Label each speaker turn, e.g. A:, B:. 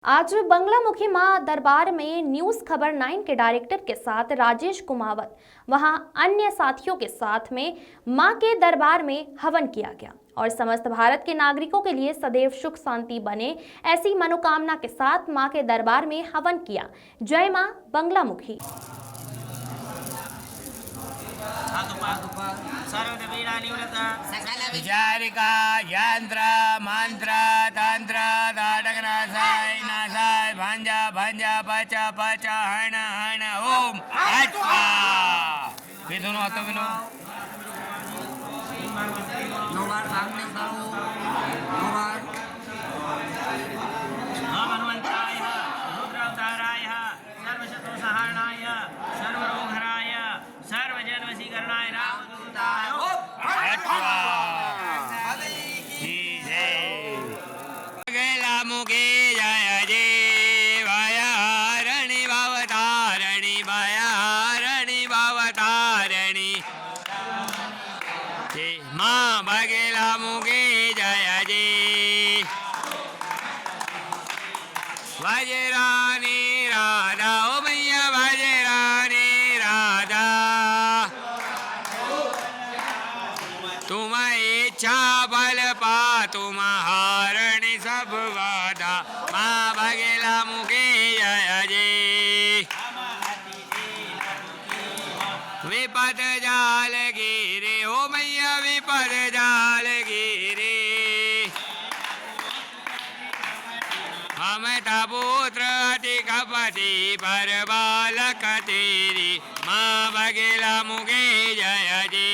A: आज बंगलामुखी मां दरबार में न्यूज खबर 9 के डायरेक्टर के साथ राजेश कुमावत वहां अन्य साथियों के साथ में मां के दरबार में हवन किया गया और समस्त भारत के नागरिकों के लिए सदैव सुख शांति बने ऐसी मनोकामना के साथ मां के दरबार में हवन किया। जय मां बंगलामुखी।
B: विचारिका यंत्र मंत्र तंत्र ताटक नासाय नासाय भांजा भांजा पच पच हण हण ओम अट्वा विधुनो आता विनो नोवार सामने साऊ नोवार हनुमंताय रुद्रावताराय सर्वशत्रु सहारणाय सर्वरोगहराय सर्वजन वशीकरणाय रामदूताय मुखे जय देवाय हरणि भवतारणि भयहरणि भवतारणि मां भगेला मुखे जय जे वज्रानी राधा ओ मैया वज्रानी राधा तुम इच्छा बल पा तुम हारणी सब वादा मां भगेला मुखे जय जे विपद जाल गिरे ओ मैया विपद जाल गिरे हम पुत्र अति कपति पर बालक तेरी मां भगेला मुखे जय जे